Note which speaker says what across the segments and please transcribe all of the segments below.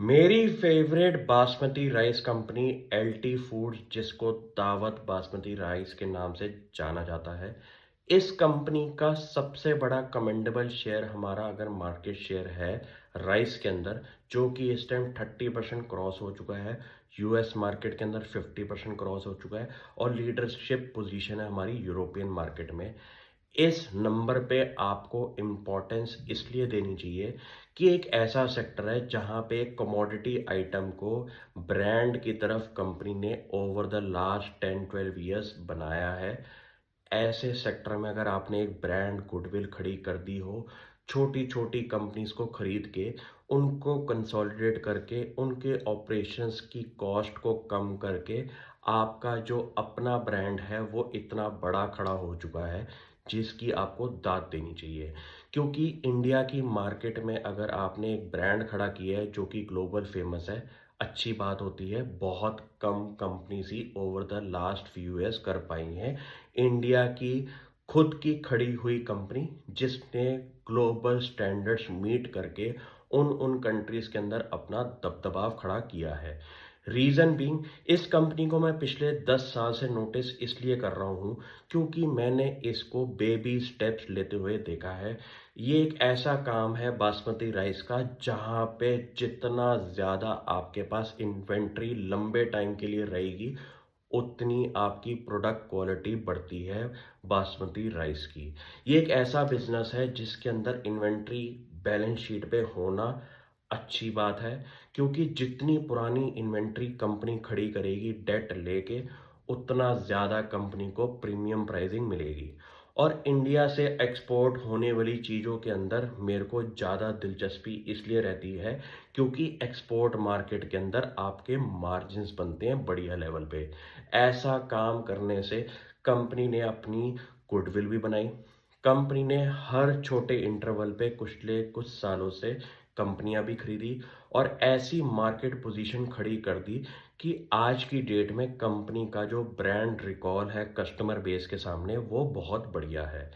Speaker 1: मेरी favourite basmati rice company LT foods, जिसको दावत बासमती राइस के नाम से जाना जाता है। इस कंपनी का सबसे बड़ा कमेंडेबल शेयर हमारा अगर मार्केट शेयर है राइस के अंदर, जो कि इस टाइम 30% क्रॉस हो चुका है। यूएस मार्केट के अंदर 50% क्रॉस हो चुका है और लीडरशिप पोजीशन है हमारी यूरोपियन मार्केट में। इस नंबर पे आपको इम्पोर्टेंस इसलिए देनी चाहिए कि एक ऐसा सेक्टर है जहां पे कमोडिटी आइटम को ब्रांड की तरफ कंपनी ने ओवर द लास्ट 10-12 ईयर्स बनाया है। ऐसे सेक्टर में अगर आपने एक ब्रांड गुडविल खड़ी कर दी हो, छोटी छोटी कंपनीज को खरीद के उनको कंसोलिडेट करके उनके ऑपरेशंस की कॉस्ट को कम करके आपका जो अपना ब्रांड है वो इतना बड़ा खड़ा हो चुका है, जिसकी आपको दाद देनी चाहिए। क्योंकि इंडिया की मार्केट में अगर आपने एक ब्रांड खड़ा किया है जो कि ग्लोबल फेमस है, अच्छी बात होती है। बहुत कम कंपनीज ही over the last few years कर पाई हैं इंडिया की खुद की खड़ी हुई कंपनी, जिसने ग्लोबल स्टैंडर्ड्स मीट करके उन कंट्रीज के अंदर अपना दबदबा खड़ा किया है। रीजन बीइंग, इस कंपनी को मैं पिछले 10 साल से नोटिस इसलिए कर रहा हूँ क्योंकि मैंने इसको बेबी स्टेप्स लेते हुए देखा है। ये एक ऐसा काम है बासमती राइस का जहाँ पे जितना ज़्यादा आपके पास इन्वेंट्री लंबे टाइम के लिए रहेगी, उतनी आपकी प्रोडक्ट क्वालिटी बढ़ती है बासमती राइस की। ये एक ऐसा बिजनेस है जिसके अंदर इन्वेंट्री बैलेंस शीट पे होना अच्छी बात है, क्योंकि जितनी पुरानी इन्वेंट्री कंपनी खड़ी करेगी डेट लेके, उतना ज़्यादा कंपनी को प्रीमियम प्राइसिंग मिलेगी। और इंडिया से एक्सपोर्ट होने वाली चीज़ों के अंदर मेरे को ज़्यादा दिलचस्पी इसलिए रहती है क्योंकि एक्सपोर्ट मार्केट के अंदर आपके मार्जिन्स बनते हैं बढ़िया लेवल पे। ऐसा काम करने से कंपनी ने अपनी गुडविल भी बनाई। कंपनी ने हर छोटे इंटरवल पे पिछले कुछ सालों से कंपनियां भी खरीदी और ऐसी मार्केट पोजीशन खड़ी कर दी कि आज की डेट में कंपनी का जो ब्रांड रिकॉल है कस्टमर बेस के सामने, वो बहुत बढ़िया है।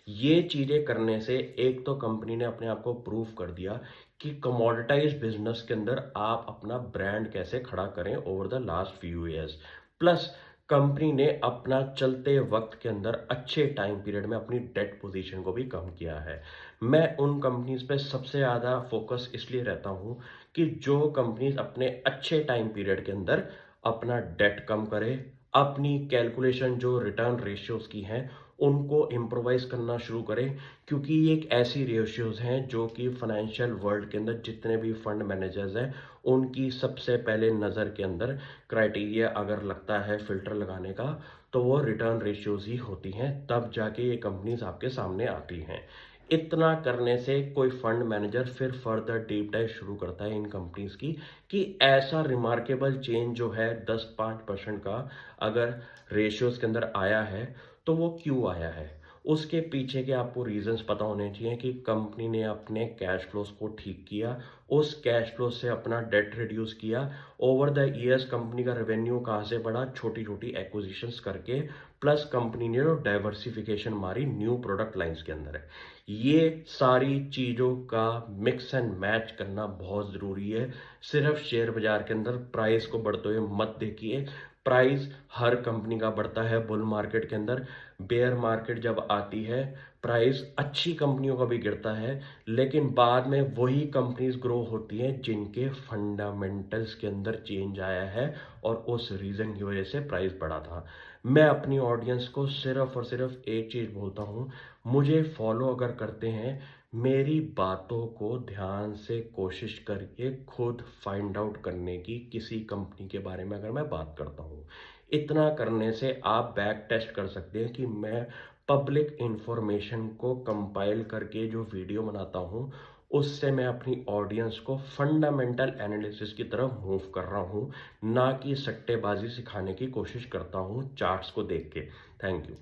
Speaker 1: ये चीज़ें करने से एक तो कंपनी ने अपने आप को प्रूव कर दिया कि कमोडिटाइज बिजनेस के अंदर आप अपना ब्रांड कैसे खड़ा करें over the last few years. Plus company ने अपना चलते वक्त के अंदर अच्छे टाइम पीरियड में अपनी डेट पोजीशन को भी कम किया है। मैं उन कंपनीज पे सबसे ज़्यादा फोकस इसलिए रहता हूँ कि जो कंपनीज अपने अच्छे टाइम पीरियड के अंदर अपना डेट कम करे, अपनी कैलकुलेशन जो रिटर्न रेशियोज की हैं उनको इम्प्रोवाइज करना शुरू करें। क्योंकि ये एक ऐसी रेशियोज हैं जो कि फाइनेंशियल वर्ल्ड के अंदर जितने भी फंड मैनेजर्स हैं उनकी सबसे पहले नज़र के अंदर क्राइटेरिया अगर लगता है फिल्टर लगाने का, तो वो रिटर्न रेशियोज ही होती हैं, तब जाके ये कंपनीज आपके सामने आती हैं। इतना करने से कोई फंड मैनेजर फिर फर्दर डीप डाइव शुरू करता है इन कंपनीज की कि ऐसा रिमार्केबल चेंज जो है 10-5% का अगर रेशियोज के अंदर आया है, तो वो क्यों आया है। उसके पीछे के आपको रीजंस पता होने चाहिए कि कंपनी ने अपने कैश फ्लोज को ठीक किया, उस कैश फ्लो से अपना डेट रिड्यूस किया, ओवर द ईयर्स कंपनी का रेवेन्यू कहाँ से बढ़ा, छोटी छोटी एक्विजिशंस करके, प्लस कंपनी ने जो डाइवर्सिफिकेशन मारी न्यू प्रोडक्ट लाइंस के अंदर है। ये सारी चीज़ों का मिक्स एंड मैच करना बहुत ज़रूरी है। सिर्फ शेयर बाजार के अंदर प्राइस को बढ़ते हुए मत देखिए। प्राइस हर कंपनी का बढ़ता है बुल मार्केट के अंदर। बेयर मार्केट जब आती है, प्राइस अच्छी कंपनियों का भी गिरता है, लेकिन बाद में वही कंपनीज ग्रो होती हैं जिनके फंडामेंटल्स के अंदर चेंज आया है और उस रीज़न की वजह से प्राइस बढ़ा था। मैं अपनी ऑडियंस को सिर्फ और सिर्फ एक चीज़ बोलता हूँ, मुझे फॉलो अगर करते हैं, मेरी बातों को ध्यान से कोशिश करके खुद फाइंड आउट करने की किसी कंपनी के बारे में अगर मैं बात करता हूँ। इतना करने से आप बैक टेस्ट कर सकते हैं कि मैं पब्लिक इंफॉर्मेशन को कंपाइल करके जो वीडियो बनाता हूँ, उससे मैं अपनी ऑडियंस को फंडामेंटल एनालिसिस की तरफ मूव कर रहा हूँ, ना कि सट्टेबाजी सिखाने की कोशिश करता हूँ चार्ट्स को देख के। Thank you.